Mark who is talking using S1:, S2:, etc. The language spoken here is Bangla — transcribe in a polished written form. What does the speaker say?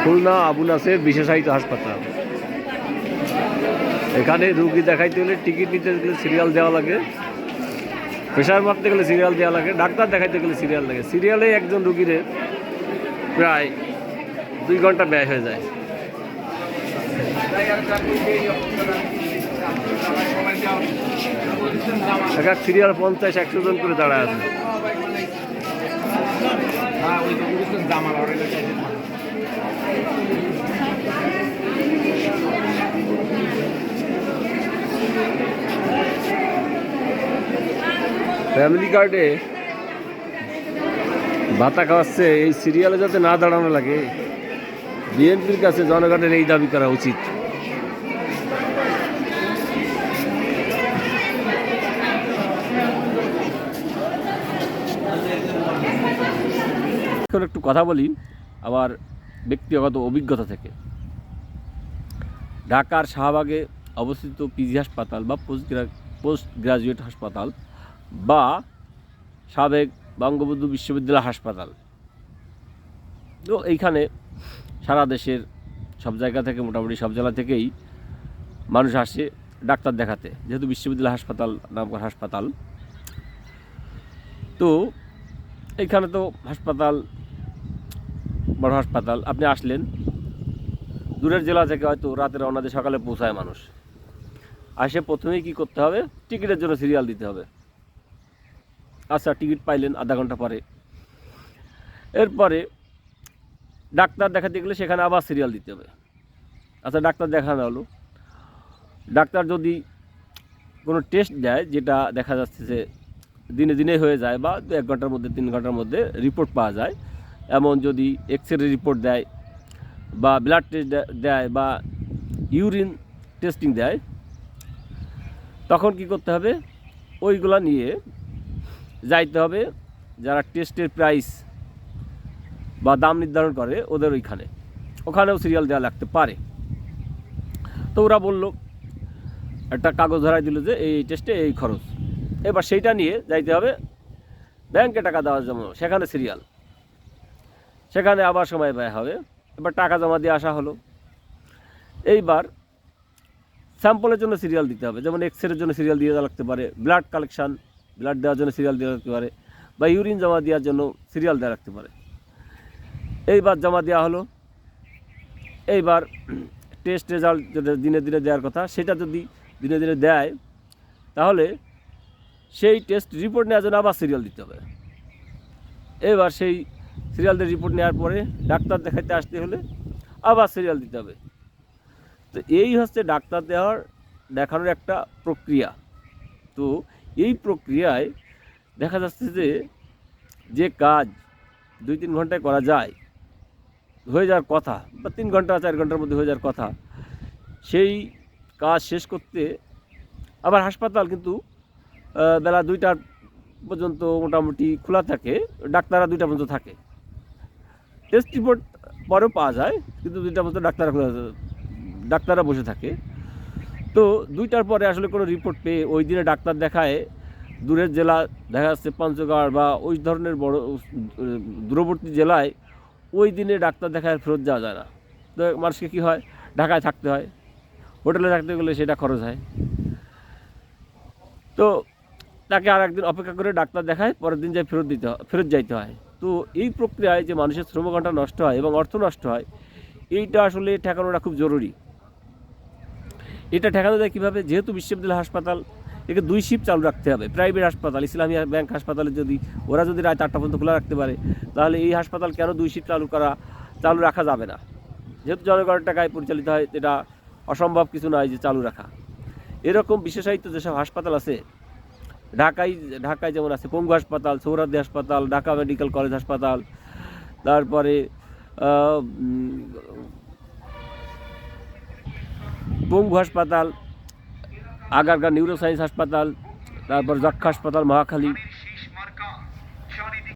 S1: খুলনা আবু নাসের বিশেষায়িত হাসপাতাল। এখানে রুগী দেখাইতে হলে টিকিট নিতে গেলে সিরিয়াল দেওয়া লাগে, প্রেশার মাপতে গেলে সিরিয়াল দেওয়া লাগে, ডাক্তার দেখাইতে গেলে সিরিয়াল লাগে। সিরিয়ালে একজন রুগীর প্রায় 2 ঘন্টা ব্যয় হয়ে যায়। এক এক সিরিয়াল 50-100 জন করে দাঁড়ায় আছে। ফ্যামিলি কার্ডে ভাতা খাওয়াচ্ছে, এই সিরিয়ালে যাতে না দাঁড়ানো লাগে, বিএনপির কাছে জনগণের এই দাবি করা উচিত। এখন একটু কথা বলি আমার ব্যক্তিগত অভিজ্ঞতা থেকে। ঢাকার শাহবাগে অবস্থিত পিজি হাসপাতাল বা পোস্ট গ্রাজুয়েট হাসপাতাল বা সাবেক বঙ্গবন্ধু বিশ্ববিদ্যালয় হাসপাতাল, তো এইখানে সারা দেশের সব জায়গা থেকে, মোটামুটি সব জেলা থেকেই মানুষ আসে ডাক্তার দেখাতে, যেহেতু বিশ্ববিদ্যালয় হাসপাতাল নামকরা হাসপাতাল। তো এইখানে তো হাসপাতাল বড় হাসপাতাল, আপনি আসলেন দূরের জেলা থেকে, হয়তো রাতের রওনা দিয়ে সকালে পৌঁছায় মানুষ। আসে প্রথমেই কি করতে হবে, টিকিটের জন্য সিরিয়াল দিতে হবে। আচ্ছা, টিকিট পাইলেন আধা ঘন্টা পরে। এরপরে ডাক্তার দেখাতে গেলে সেখানে আবার সিরিয়াল দিতে হবে। আচ্ছা, ডাক্তার দেখানো হলো, ডাক্তার যদি কোনো টেস্ট দেয় যেটা দেখা যাচ্ছে যে দিনে দিনে হয়ে যায় বা 1 ঘন্টার মধ্যে 3 ঘন্টার মধ্যে রিপোর্ট পাওয়া যায়, এমন যদি এক্সরে রিপোর্ট দেয় বা ব্লাড টেস্ট দেয় বা ইউরিন টেস্টিং দেয়, তখন কি করতে হবে, ওইগুলা নিয়ে যাইতে হবে যারা টেস্টের প্রাইস বা দাম নির্ধারণ করে ওদের ওখানেও সিরিয়াল দেওয়া লাগতে পারে। তো ওরা বললো, একটা কাগজ ধরাই দিল যে এই টেস্টে এই খরচ। এবার সেইটা নিয়ে যাইতে হবে ব্যাংকে টাকা দেওয়ার জন্য, সেখানে সিরিয়াল, সেখানে আবার সময় ব্যয় হবে। এবার টাকা জমা দিয়ে আসা হলো। এইবার স্যাম্পলের জন্য সিরিয়াল দিতে হবে, যেমন এক্সরের জন্য সিরিয়াল দিয়ে দেওয়া লাগতে পারে, ব্লাড কালেকশান, ব্লাড দেওয়ার জন্য সিরিয়াল দেওয়া লাগতে পারে, বা ইউরিন জমা দেওয়ার জন্য সিরিয়াল দেওয়া লাগতে পারে। এইবার জমা দেওয়া হলো। এইবার টেস্ট রেজাল্ট যেটা দিনে দিনে দেওয়ার কথা, সেটা যদি দিনে দিনে দেয়, তাহলে সেই টেস্ট রিপোর্ট নেওয়ার জন্য আবার সিরিয়াল দিতে হবে। এবার সেই সিরিয়ালদের রিপোর্ট নেওয়ার পরে ডাক্তার দেখাতে আসতে হলে আবার সিরিয়াল দিতে হবে। তো এই হচ্ছে ডাক্তার দেখানোর একটা প্রক্রিয়া। তো এই প্রক্রিয়ায় দেখা যাচ্ছে যে কাজ 2-3 ঘন্টায় করা যায়, হয়ে যাওয়ার কথা, বা 3 ঘন্টা 4 ঘন্টার মধ্যে হয়ে যাওয়ার কথা, সেই কাজ শেষ করতে আবার হাসপাতাল কিন্তু বেলা 2টা পর্যন্ত মোটামুটি খোলা থাকে, ডাক্তাররা 2টা পর্যন্ত থাকে। টেস্ট রিপোর্ট পরেও পাওয়া যায়, কিন্তু 2টা পর্যন্ত ডাক্তাররা বসে থাকে। তো 2টার পরে আসলে কোনো রিপোর্ট পেয়ে ওই দিনে ডাক্তার দেখায় দূরের জেলা, দেখা যাচ্ছে পঞ্চগড় বা ওই ধরনের বড় দূরবর্তী জেলায়, ওই দিনে ডাক্তার দেখায় ফেরত যাওয়া যায় না। তো মানুষকে কী হয়, ঢাকায় থাকতে হয়, হোটেলে থাকতে গেলে সেটা খরচ হয়। তো তাকে আর একদিন অপেক্ষা করে ডাক্তার দেখায়, পরের দিন যাই ফেরত যাইতে হয়। তো এই প্রক্রিয়ায় যে মানুষের শ্রমঘণ্টা নষ্ট হয় এবং অর্থ নষ্ট হয়, এইটা আসলে ঠেকানোটা খুব জরুরি। এটা ঠেকানো যায় কীভাবে, যেহেতু বিশ্ববিদ্যালয় হাসপাতাল, একে 2 শিফট চালু রাখতে হবে। প্রাইভেট হাসপাতাল, ইসলামী ব্যাংক হাসপাতালে যদি ওরা যদি রাত 8টা পর্যন্ত খোলা রাখতে পারে, তাহলে এই হাসপাতাল কেন 2 শিফট চালু রাখা যাবে না? যেহেতু জনগণের টাকায় পরিচালিত হয়, এটা অসম্ভব কিছু নয় যে চালু রাখা। এরকম বিশেষায়িত যেসব হাসপাতাল আছে ঢাকায় যেমন আছে পঙ্গু হাসপাতাল, সোহরাওয়ার্দী হাসপাতাল, ঢাকা মেডিকেল কলেজ হাসপাতাল, তারপরে পঙ্গু হাসপাতাল, আগারগাঁ নিউরোসায়েন্স হাসপাতাল, তারপর যক্ষা হাসপাতাল মহাখালী,